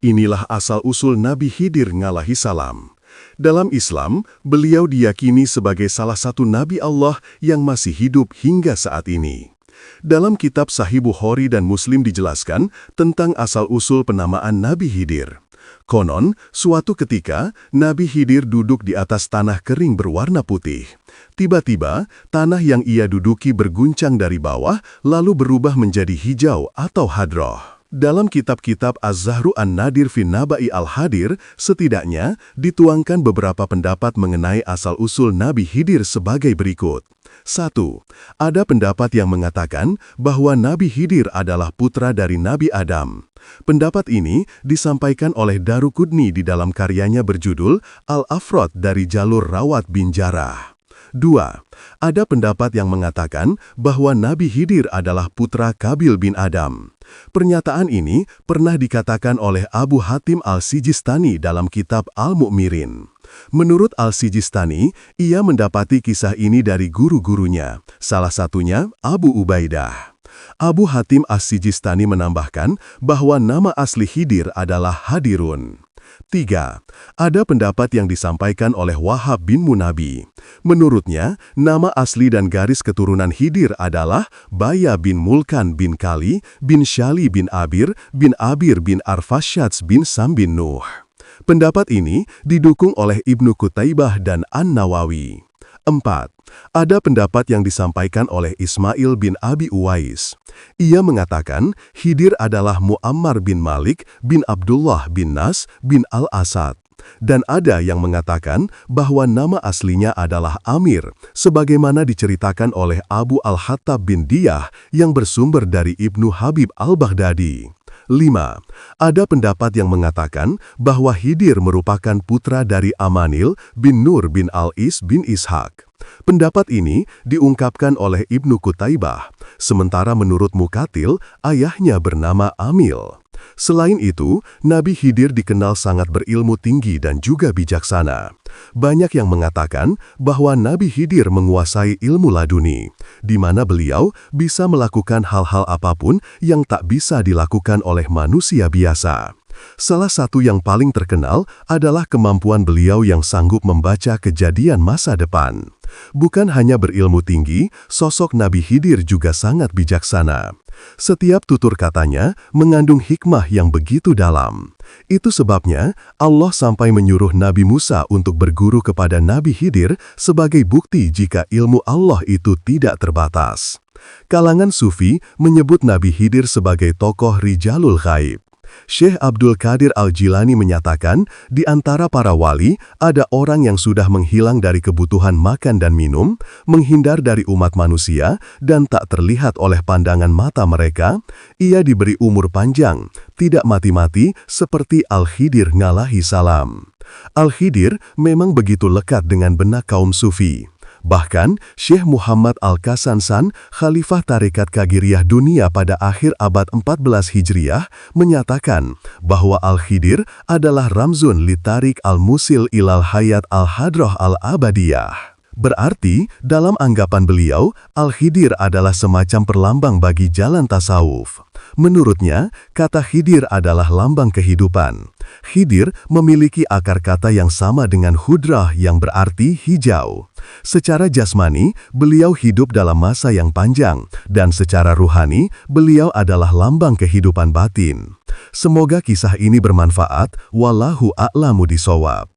Inilah asal-usul Nabi Khidir alaihi salam. Dalam Islam, beliau diyakini sebagai salah satu Nabi Allah yang masih hidup hingga saat ini. Dalam kitab Sahih Bukhari dan Muslim dijelaskan tentang asal-usul penamaan Nabi Khidir. Konon, suatu ketika, Nabi Khidir duduk di atas tanah kering berwarna putih. Tiba-tiba, tanah yang ia duduki berguncang dari bawah, lalu berubah menjadi hijau atau hadroh. Dalam kitab-kitab Az-Zahru An-Nadir fi Naba'i Al-Hadir, setidaknya dituangkan beberapa pendapat mengenai asal-usul Nabi Khidir sebagai berikut. 1. Ada pendapat yang mengatakan bahwa Nabi Khidir adalah putra dari Nabi Adam. Pendapat ini disampaikan oleh Daruqutni di dalam karyanya berjudul Al-Afrod dari jalur Rawat bin Jarrah. 2. Ada pendapat yang mengatakan bahwa Nabi Khidir adalah putra Qabil bin Adam. Pernyataan ini pernah dikatakan oleh Abu Hatim Al-Sijistani dalam kitab Al-Mu'mirin. Menurut Al-Sijistani, ia mendapati kisah ini dari guru-gurunya, salah satunya Abu Ubaidah. Abu Hatim As-Sijistani menambahkan bahwa nama asli Khidir adalah Hadirun. 3. Ada pendapat yang disampaikan oleh Wahab bin Munabi. Menurutnya, nama asli dan garis keturunan Khidir adalah Baya bin Mulkan bin Kali bin Syali bin Abir bin Arfashats bin Sam bin Nuh. Pendapat ini didukung oleh Ibnu Qutaibah dan An-Nawawi. 4. Ada pendapat yang disampaikan oleh Ismail bin Abi Uwais. Ia mengatakan Khidir adalah Muammar bin Malik bin Abdullah bin Nas bin Al-Asad. Dan ada yang mengatakan bahwa nama aslinya adalah Amir, sebagaimana diceritakan oleh Abu Al-Hattab bin Diyah yang bersumber dari Ibnu Habib Al-Baghdadi. 5. Ada pendapat yang mengatakan bahwa Khidir merupakan putra dari Amanil bin Nur bin Al-Is bin Ishaq. Pendapat ini diungkapkan oleh Ibnu Qutaibah, sementara menurut Muqatil, ayahnya bernama Amil. Selain itu, Nabi Khidir dikenal sangat berilmu tinggi dan juga bijaksana. Banyak yang mengatakan bahwa Nabi Khidir menguasai ilmu laduni, di mana beliau bisa melakukan hal-hal apapun yang tak bisa dilakukan oleh manusia biasa. Salah satu yang paling terkenal adalah kemampuan beliau yang sanggup membaca kejadian masa depan. Bukan hanya berilmu tinggi, sosok Nabi Khidir juga sangat bijaksana. Setiap tutur katanya mengandung hikmah yang begitu dalam. Itu sebabnya Allah sampai menyuruh Nabi Musa untuk berguru kepada Nabi Khidir sebagai bukti jika ilmu Allah itu tidak terbatas. Kalangan Sufi menyebut Nabi Khidir sebagai tokoh Rijalul Ghaib. Syekh Abdul Qadir Al-Jilani menyatakan, di antara para wali, ada orang yang sudah menghilang dari kebutuhan makan dan minum, menghindar dari umat manusia, dan tak terlihat oleh pandangan mata mereka. Ia diberi umur panjang, tidak mati-mati, seperti Al-Khidir alaihi salam. Al-Khidir memang begitu lekat dengan benak kaum Sufi. Bahkan, Syekh Muhammad Al-Qasansan, Khalifah Tarekat Qadiriyah dunia pada akhir abad 14 Hijriah, menyatakan bahwa Al-Khidir adalah ramzun li tarik al-musil ilal hayat al-hadroh al-abadiyah. Berarti, dalam anggapan beliau, Al-Khidir adalah semacam perlambang bagi jalan tasawuf. Menurutnya, kata Khidir adalah lambang kehidupan. Khidir memiliki akar kata yang sama dengan Hudrah yang berarti hijau. Secara jasmani, beliau hidup dalam masa yang panjang, dan secara ruhani, beliau adalah lambang kehidupan batin. Semoga kisah ini bermanfaat, wallahu a'lamu bishawab.